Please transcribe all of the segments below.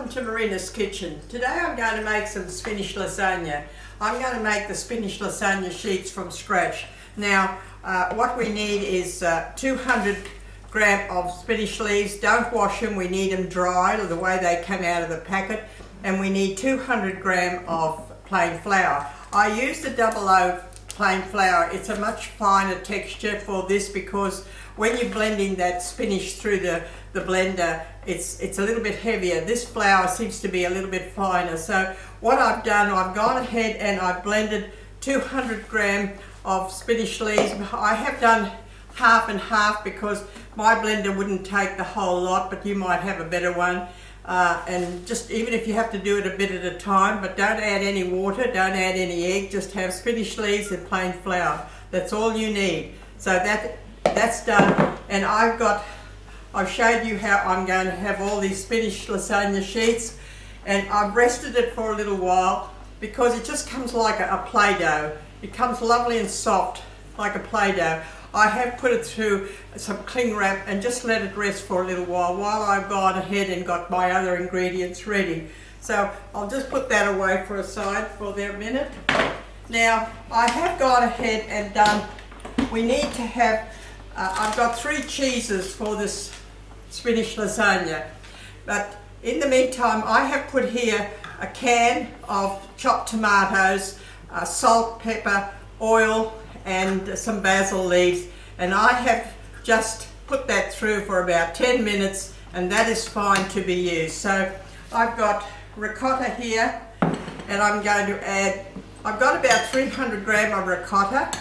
welcome to Marina's kitchen. Today I'm going to make some spinach lasagna. I'm going to make the spinach lasagna sheets from scratch. Now what we need is 200 grams of spinach leaves. Don't wash them, we need them dry the way they come out of the packet. And we need 200 grams of plain flour. I use the double O plain flour. It's a much finer texture for this because when you're blending that spinach through the blender, it's a little bit heavier. This flour seems to be a little bit finer. So what I've done, I've gone ahead and I've blended 200 grams of spinach leaves. I have done half and half because my blender wouldn't take the whole lot, but you might have a better one. And just even if you have to do it a bit at a time, but don't add any water, don't add any egg, just have spinach leaves and plain flour. That's all you need. So that's done, and I've showed you how I'm going to have all these spinach lasagna sheets, and I've rested it for a little while because it just comes like a Play-Doh. It comes lovely and soft like a Play-Doh. I have put it through some cling wrap and just let it rest for a little while I've gone ahead and got my other ingredients ready. So I'll just put that away for a side for a minute. Now I have gone ahead and done, we need to have, I've got 3 cheeses for this spinach lasagna. But in the meantime, I have put here a can of chopped tomatoes, salt, pepper, oil, and some basil leaves, and I have just put that through for about 10 minutes, and that is fine to be used. So I've got ricotta here, and I'm going to add, I've got about 300 grams of ricotta.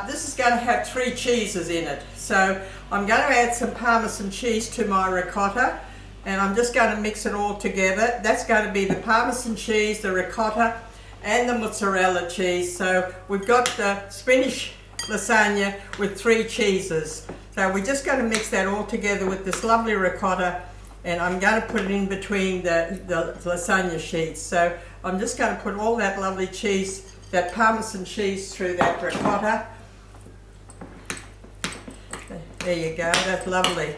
This is going to have 3 cheeses in it, so I'm going to add some Parmesan cheese to my ricotta, and I'm just going to mix it all together. That's going to be the Parmesan cheese, the ricotta, and the mozzarella cheese. So we've got the spinach lasagna with 3 cheeses. So we're just going to mix that all together with this lovely ricotta, and I'm going to put it in between the lasagna sheets. So I'm just going to put all that lovely cheese, that Parmesan cheese, through that ricotta. There you go, that's lovely.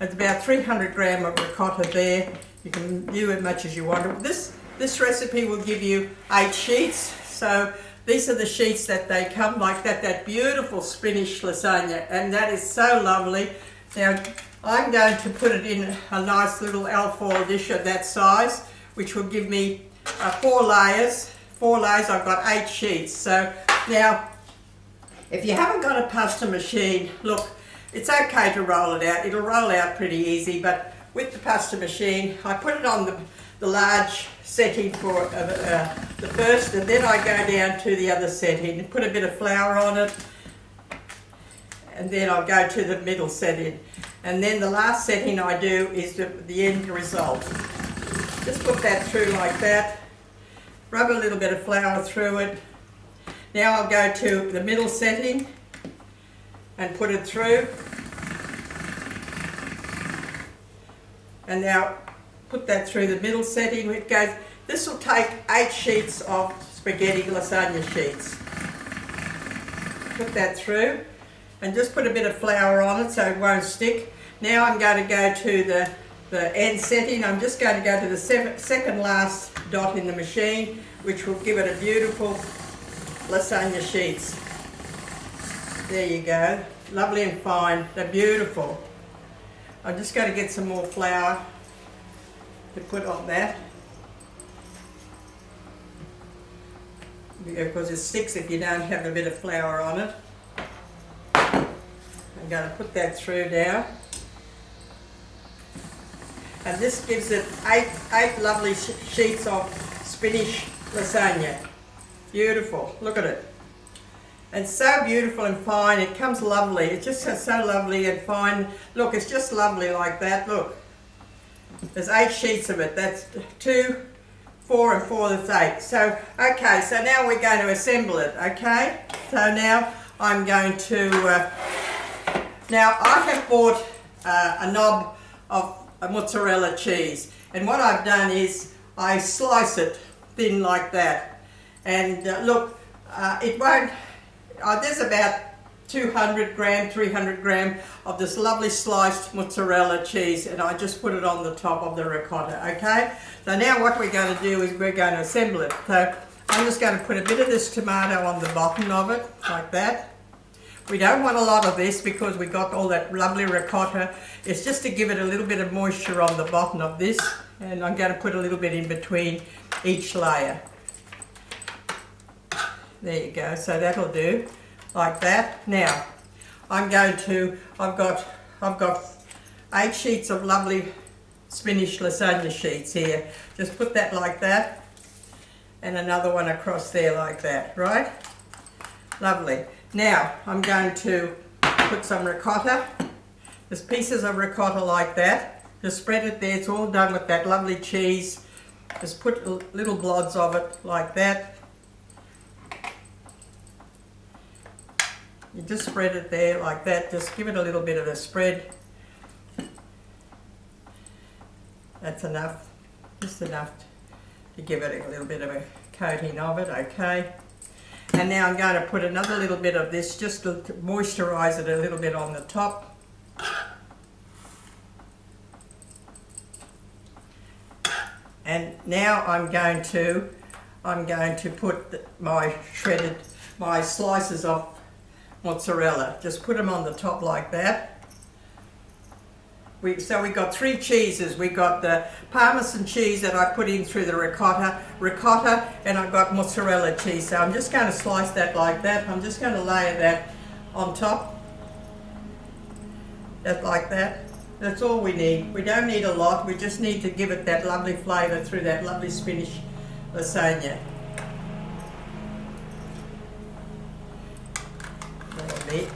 It's about 300 grams of ricotta there. You can do as much as you want. This recipe will give you 8 sheets. So these are the sheets that they come like that beautiful spinach lasagna, and that is so lovely. Now I'm going to put it in a nice little alfoil dish of that size, which will give me 4 layers. 4 layers, I've got 8 sheets. So now, if you haven't got a pasta machine, look, it's okay to roll it out. It'll roll out pretty easy, but with the pasta machine, I put it on the large setting for the first, and then I go down to the other setting and put a bit of flour on it, and then I'll go to the middle setting, and then the last setting I do is the end result. Just put that through like that, rub a little bit of flour through it. Now I'll go to the middle setting and put it through, and now put that through the middle setting. It goes. This will take 8 sheets of spaghetti lasagna sheets. Put that through, and just put a bit of flour on it so it won't stick. Now I'm going to go to the end setting. I'm just going to go to the second last dot in the machine, which will give it a beautiful lasagna sheets. There you go, lovely and fine. They're beautiful. I'm just going to get some more flour to put on that, because it sticks if you don't have a bit of flour on it. I'm going to put that through now, and this gives it 8 lovely sheets of spinach lasagna. Beautiful, look at it. It's so beautiful and fine. It comes lovely. It's just so lovely and fine. Look, it's just lovely like that. Look, there's 8 sheets of it. That's 2, 4 and 4, that's 8. So, okay, so now we're going to assemble it, okay? So now I'm going to, now I have bought a knob of mozzarella cheese. And what I've done is I slice it thin like that. And look, it won't, there's about 200 gram, 300 gram of this lovely sliced mozzarella cheese, and I just put it on the top of the ricotta, okay? So now what we're going to do is we're going to assemble it. So I'm just going to put a bit of this tomato on the bottom of it, like that. We don't want a lot of this because we got all that lovely ricotta. It's just to give it a little bit of moisture on the bottom of this, and I'm going to put a little bit in between each layer. There you go, so that'll do. Like that. Now, I've got 8 sheets of lovely spinach lasagna sheets here. Just put that like that, and another one across there like that, right? Lovely. Now, I'm going to put some ricotta, just pieces of ricotta like that. Just spread it there, it's all done with that lovely cheese. Just put little blods of it like that. You just spread it there like that, just give it a little bit of a spread. That's enough, just enough to give it a little bit of a coating of it, okay? And now I'm going to put another little bit of this just to moisturize it a little bit on the top. And now I'm going to put my slices of mozzarella. Just put them on the top like that. So we got 3 cheeses. We got the Parmesan cheese that I put in through the ricotta, and I've got mozzarella cheese. So I'm just going to slice that like that. I'm just going to layer that on top. Just like that. That's all we need. We don't need a lot. We just need to give it that lovely flavour through that lovely spinach lasagna.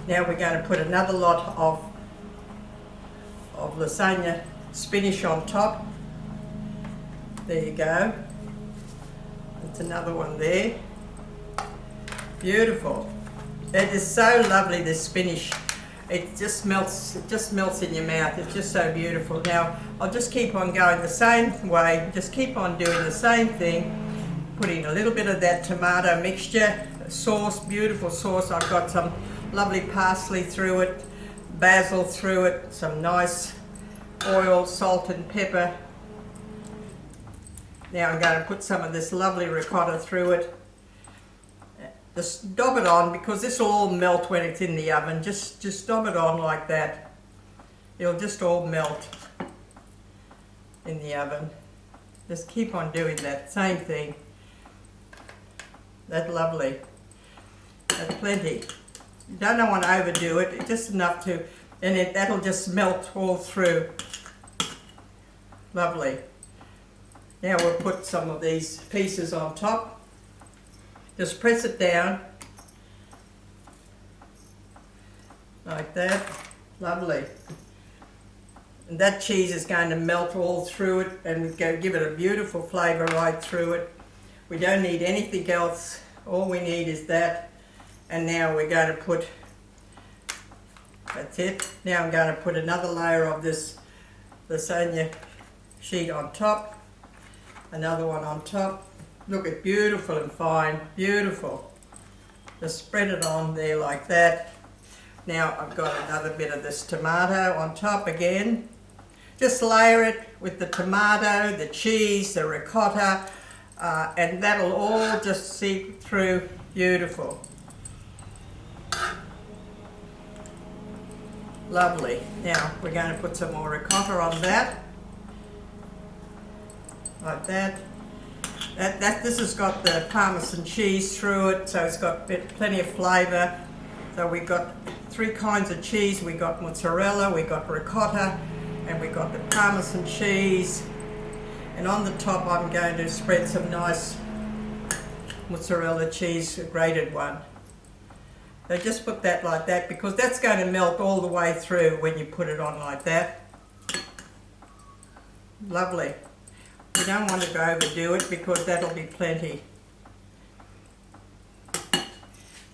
Now we're going to put another lot of lasagna spinach on top. There you go. That's another one there. Beautiful. That is so lovely, this spinach. It just melts in your mouth. It's just so beautiful. Now I'll just keep on going the same way. Just keep on doing the same thing. Putting a little bit of that tomato mixture, sauce, beautiful sauce. I've got some lovely parsley through it, basil through it, some nice oil, salt and pepper. Now I'm going to put some of this lovely ricotta through it. Just dab it on, because this will all melt when it's in the oven. Just dab it on like that. It'll just all melt in the oven. Just keep on doing that, same thing. That's lovely. That's plenty. You don't want to overdo it, it's just enough to, and that'll just melt all through. Lovely. Now we'll put some of these pieces on top. Just press it down like that. Lovely. And that cheese is going to melt all through it and give it a beautiful flavour right through it. We don't need anything else. All we need is that. And now we're going to put, that's it. Now I'm going to put another layer of this lasagna sheet on top. Another one on top. Look, it's beautiful and fine, beautiful. Just spread it on there like that. Now I've got another bit of this tomato on top again. Just layer it with the tomato, the cheese, the ricotta, and that'll all just seep through beautiful. Lovely. Now we're going to put some more ricotta on that. Like that. This has got the Parmesan cheese through it, so it's got plenty of flavour. So we've got 3 kinds of cheese. We've got mozzarella, we've got ricotta, and we've got the Parmesan cheese. And on the top I'm going to spread some nice mozzarella cheese, a grated one. So just put that like that, because that's going to melt all the way through when you put it on like that. Lovely. You don't want to overdo it, because that'll be plenty.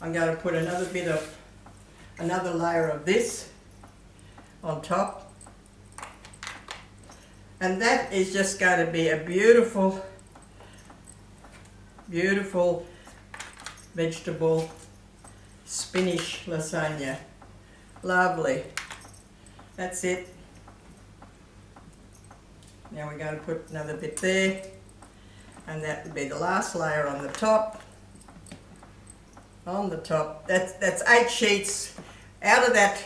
I'm going to put another layer of this on top. And that is just going to be a beautiful, beautiful vegetable spinach lasagna. Lovely. That's it. Now we're going to put another bit there, and that will be the last layer on the top. On the top. That's 8 sheets. Out of that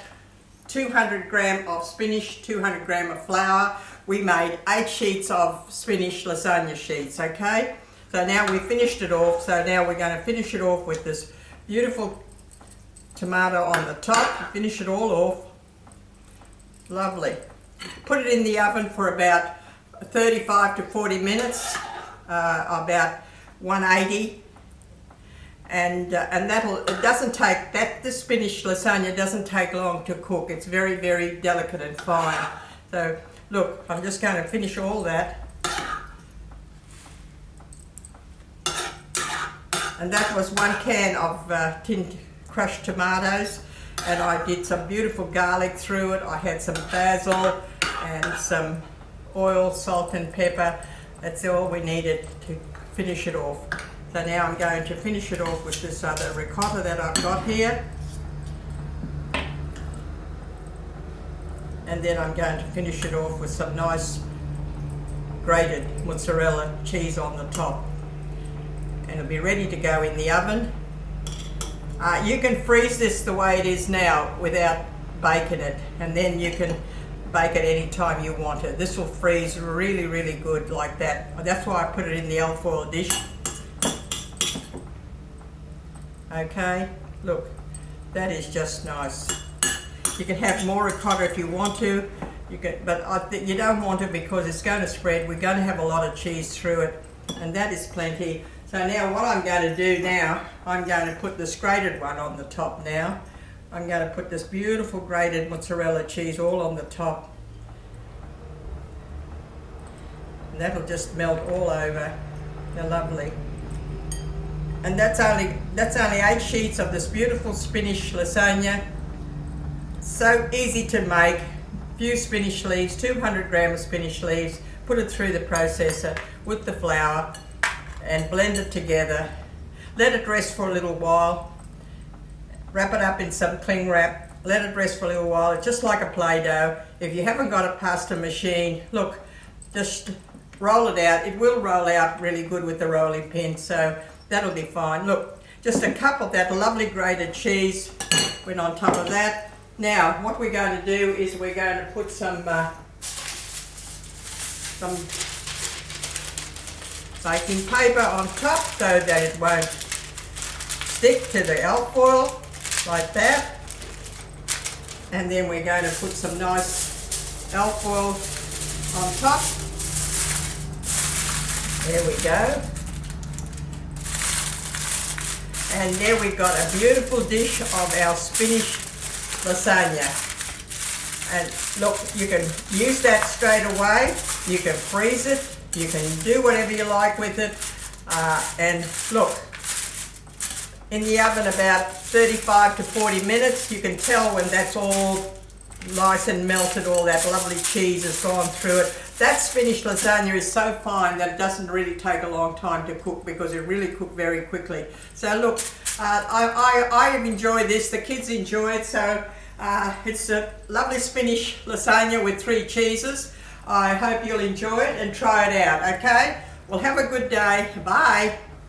200 gram of spinach, 200 gram of flour, we made 8 sheets of spinach lasagna sheets, okay? So now we finished it off, so now we're going to finish it off with this beautiful tomato on the top. Finish it all off. Lovely. Put it in the oven for about 35 to 40 minutes, about 180, and it doesn't take this spinach lasagna doesn't take long to cook. It's very, very delicate and fine. So look, I'm just going to finish all that, and that was 1 can of tinned crushed tomatoes, and I did some beautiful garlic through it. I had some basil and some oil, salt and pepper. That's all we needed to finish it off. So now I'm going to finish it off with this other ricotta that I've got here. And then I'm going to finish it off with some nice grated mozzarella cheese on the top. And it'll be ready to go in the oven. You can freeze this the way it is now without baking it, and then you can bake it any time you want it. This will freeze really, really good like that. That's why I put it in the alfoil dish. Okay, look, that is just nice. You can have more ricotta if you want to, but you don't want it because it's going to spread. We're going to have a lot of cheese through it, and that is plenty. So now what I'm going to do now, I'm going to put this grated one on the top now. I'm going to put this beautiful grated mozzarella cheese all on the top. And that'll just melt all over. They're lovely. And that's only 8 sheets of this beautiful spinach lasagna. So easy to make. Few spinach leaves, 200 grams of spinach leaves. Put it through the processor with the flour and blend it together. Let it rest for a little while. Wrap it up in some cling wrap. Let it rest for a little while. It's just like a Play-Doh. If you haven't got a pasta machine, look, just roll it out. It will roll out really good with the rolling pin, so that'll be fine. Look, just a cup of that lovely grated cheese went on top of that. Now, what we're going to do is we're going to put some baking paper on top so that it won't stick to the alfoil like that. And then we're going to put some nice alfoil on top. There we go. And there we've got a beautiful dish of our spinach lasagna. And look, you can use that straight away. You can freeze it. You can do whatever you like with it. And look, in the oven about 35 to 40 minutes. You can tell when that's all nice and melted, all that lovely cheese has gone through it. That spinach lasagna is so fine that it doesn't really take a long time to cook because it really cooked very quickly. So look, I have enjoyed this, the kids enjoy it, so it's a lovely spinach lasagna with 3 cheeses. I hope you'll enjoy it and try it out, okay? Well, have a good day. Bye.